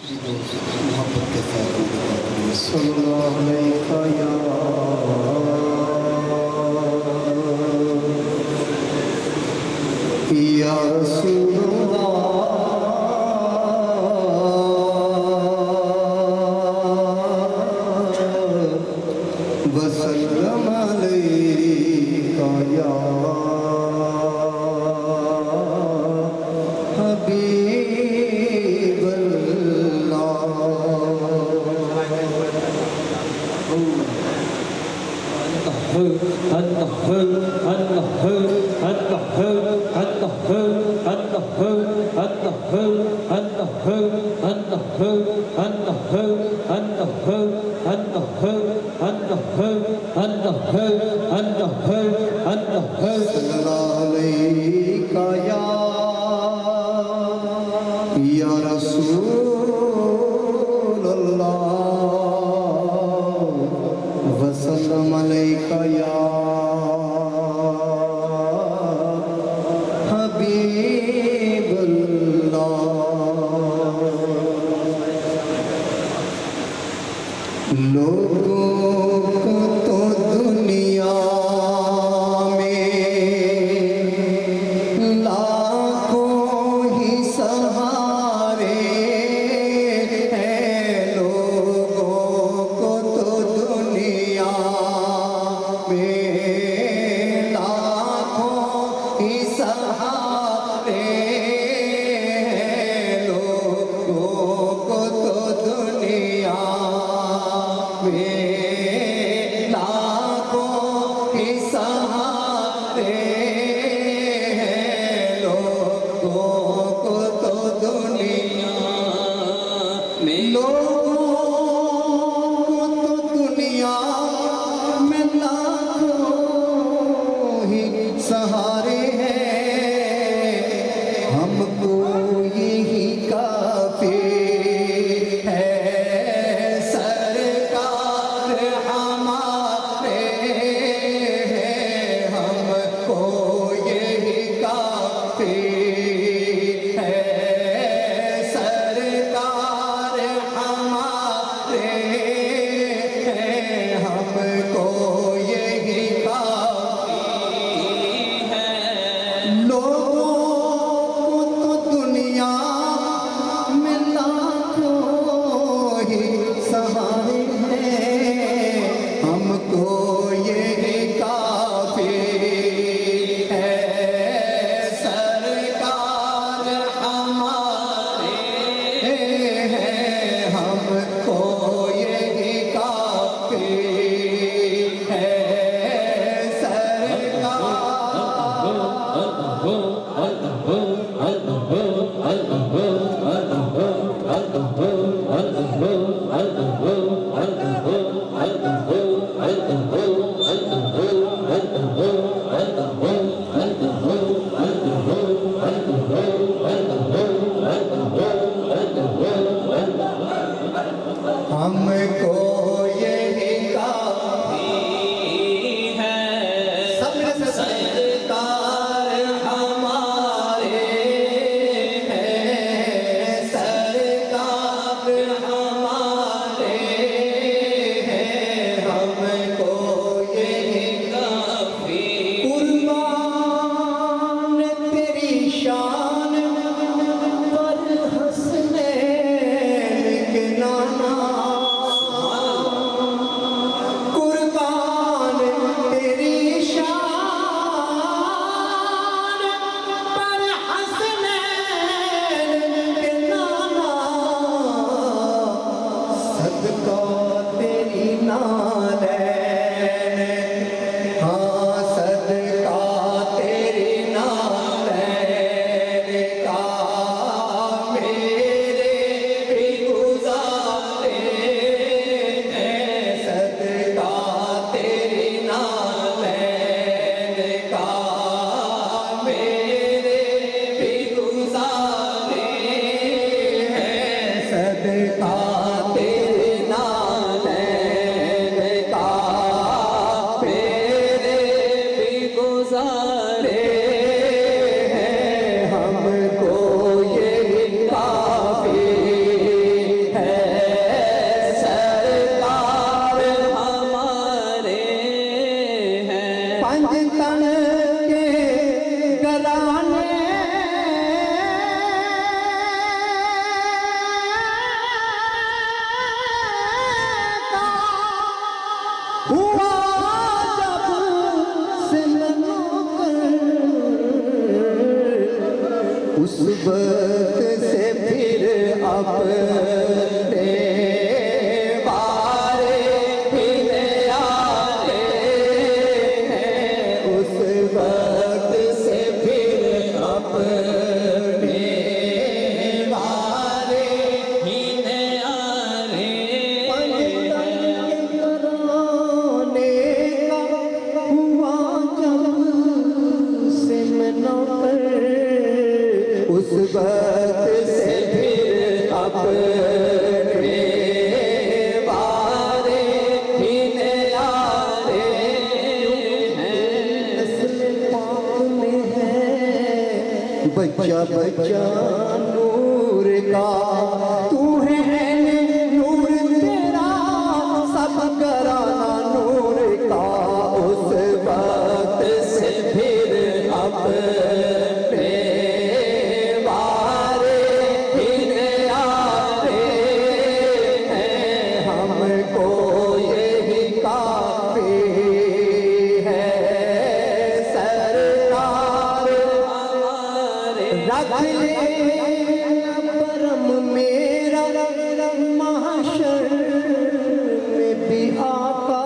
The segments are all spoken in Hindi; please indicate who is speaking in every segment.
Speaker 1: मोहब्बत के साथ
Speaker 2: सल्लल्लाहु अलैहि या रसूलल्लाह वसल्लम अलैका या या रसूलल्लाह वसल्लम अलैका या लोगों को तो दुनिया में लाखों ही सहारे हैं। लोगों को तो दुनिया में लाखों ही सहारे हैं। लोगों को तो दुनिया लाखों ही सहारे हैं। लोगों को तो दुनिया में लाखों ही सहारे हैं। हमको यही काफी है। हमको यही काफी है। सरकार हमारे हैं। सरकार हमारे हैं। हमको यही काफी। कुर्बान तेरी शान पर हंसने के नाना। पंजतन के घराने का हुआ जब सिमनो कर, उस वक्त से फिर अपने बारे फिर आते हैं। उस वक्त से फिर अपने बारे फिर आते कराने का हुआ जब सिमनो पर, उस वक्त से फिर अपने बारे फिर आते हैं। नस्ल पाक में है बच्चा बच्चा नूर का, तू है नूर तेरा सब घराना नूर का। उस वक्त से फिर अपने बारे फिर आते हैं। हमको यही काफी है सरकार हमारे। रख ले परम मेरा महशर में भी आका,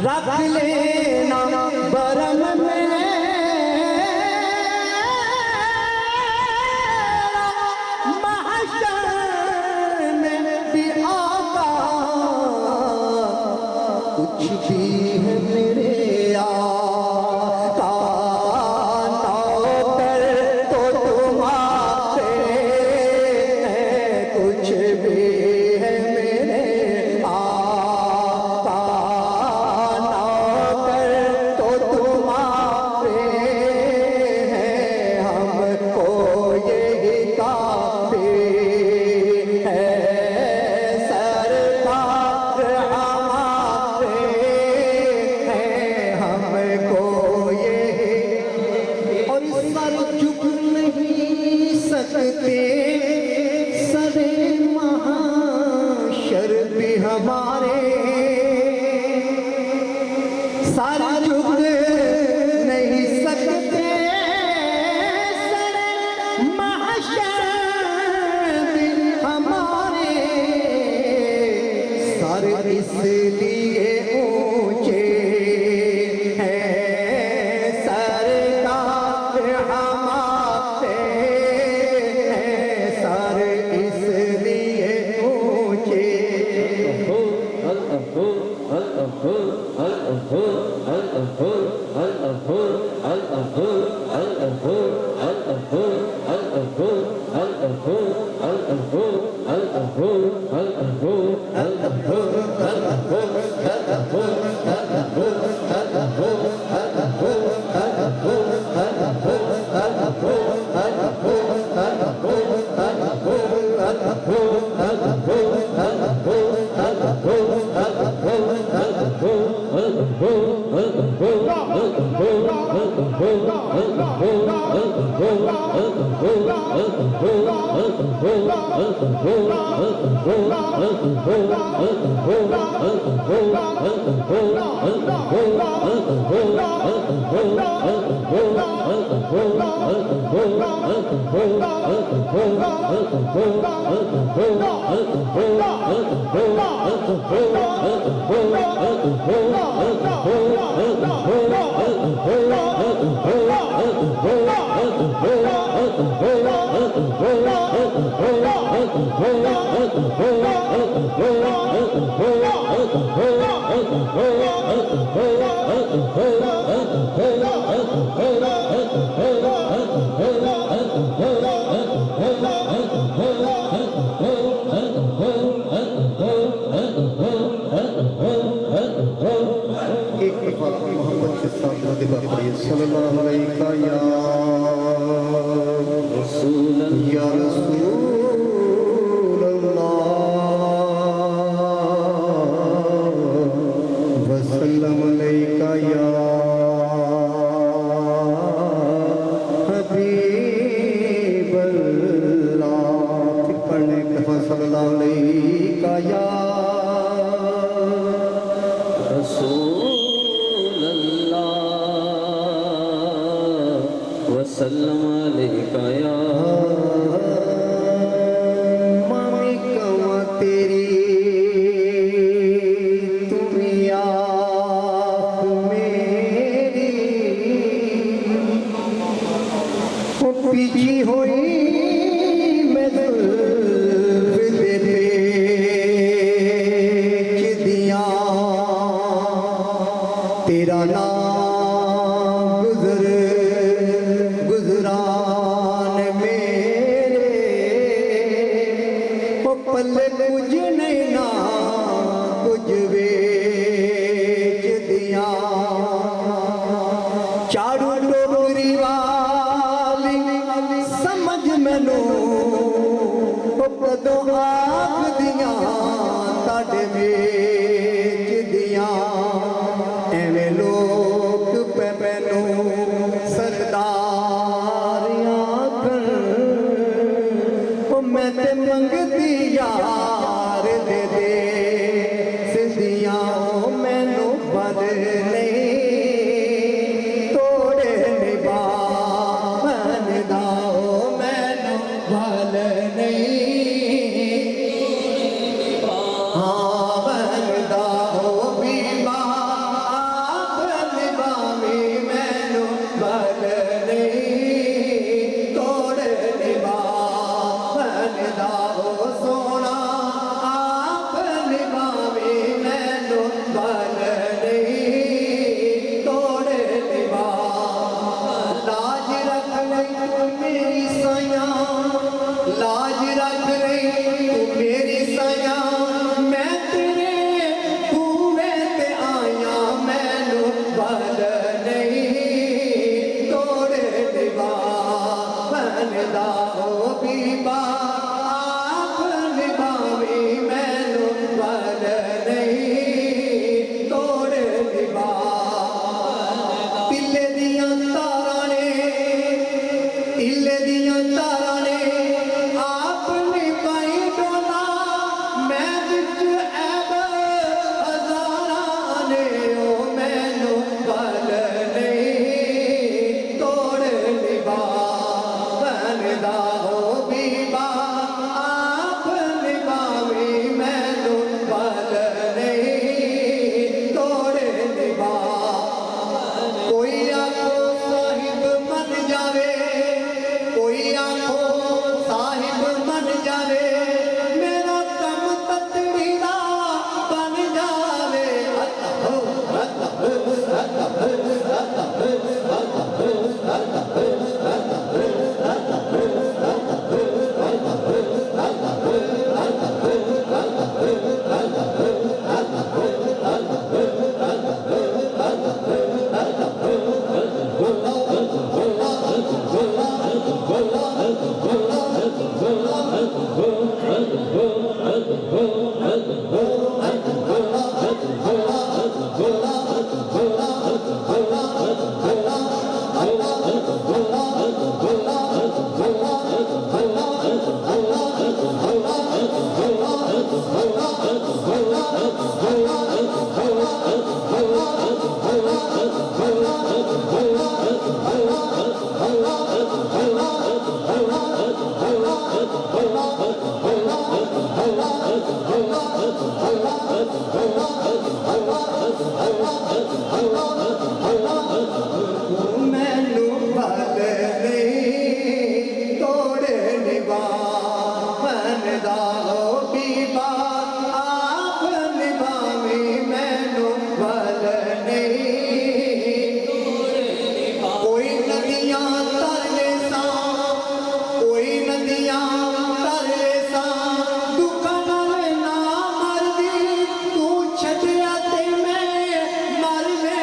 Speaker 2: रख लेना बरम में महशर में भी आका। कुछ भी है मेरे आका नौकर तो तुम्हारे हैं। कुछ भी है मेरे आका नौकर तो तुम्हारे हैं। हमको यही काफी है सरकार हमारे हैं। हमको यही और सर झुक नहीं सकते सरे महाशर भी हमारे। सर झुक नहीं सकते सरे महाशर भी हमारे। सर इसलिए ऊंचे हैं सरकार हमारे हैं। सर इसलिए ऊंचे मोहम्मद के साथ सल्लल्लाहु अलैहि वसल्लम या रसूल अल्लाह वसल्लम अलैका या हबीबल्लाह। फिर पढ़ने का सल्लल्लाहु अलैका या
Speaker 1: रसूलल्लाह वसल्लम अलैका या
Speaker 2: मामी कवा तेरी तुम आँख मेरी वो पीछी हुई मैं जुल्फ दे पेच दिया तेरा नाम गुजरान मेरे वो पल्ले कुछ नहीं ना कुछ बेच दिया चारू डोगरी वाली समझ मैनू वो कदों आख दिया ताड़े बेच दिया एवें लोग पे मैनू सरदार आखन वो मैं ते मंगती यार दे दे सिद्धियां ओ मैनू बद नहीं तोड़े निभा मन दाओ मैनू भल नहीं हाँ मन दाओ बीबा भल बावी मैनू भल नहीं तोड़े निभा मन दाओ सोना भल बावी मैनू भल नहीं तोड़े निभा लाज रख नहीं तू मेरी सया लाज रख नहीं तू मेरी सया मैं तेरे बूहे ते आया मैनू भल नहीं तोड़े निभा बनदा हो बीबा भल बावी मैनू भल नहीं तोड़े निभा तिले दियां तारां ने तिले दियां तारां ने आपने पाई डोला मैं विच ऐब हज़ारां ने ओ मैनू भल नहीं तोड़े निभा बनदा हो बीबा भल बावी मैनू भल नहीं तोड़े निभा कोई आखो साहिब मन जावे कोई आखो साहिब मन जावे मेरा कम ततड़ी दा बन जावे मैनू भल नहीं तोड़े निभा बनदा हो बीबा आप निभावी मैनू भल नहीं कोई नदियां तरले सा कोई नदियां तरले सा दुखा नाल ना मरदी तू छड्या ते मैं मर वे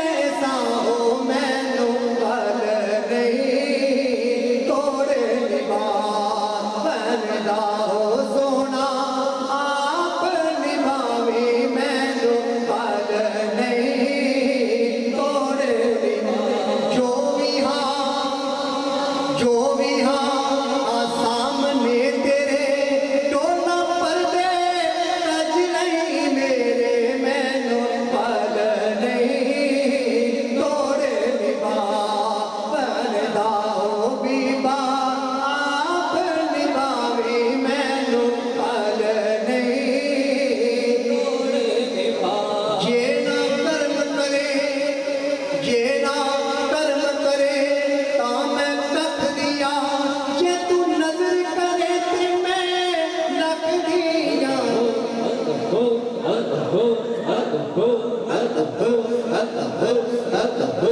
Speaker 2: अदब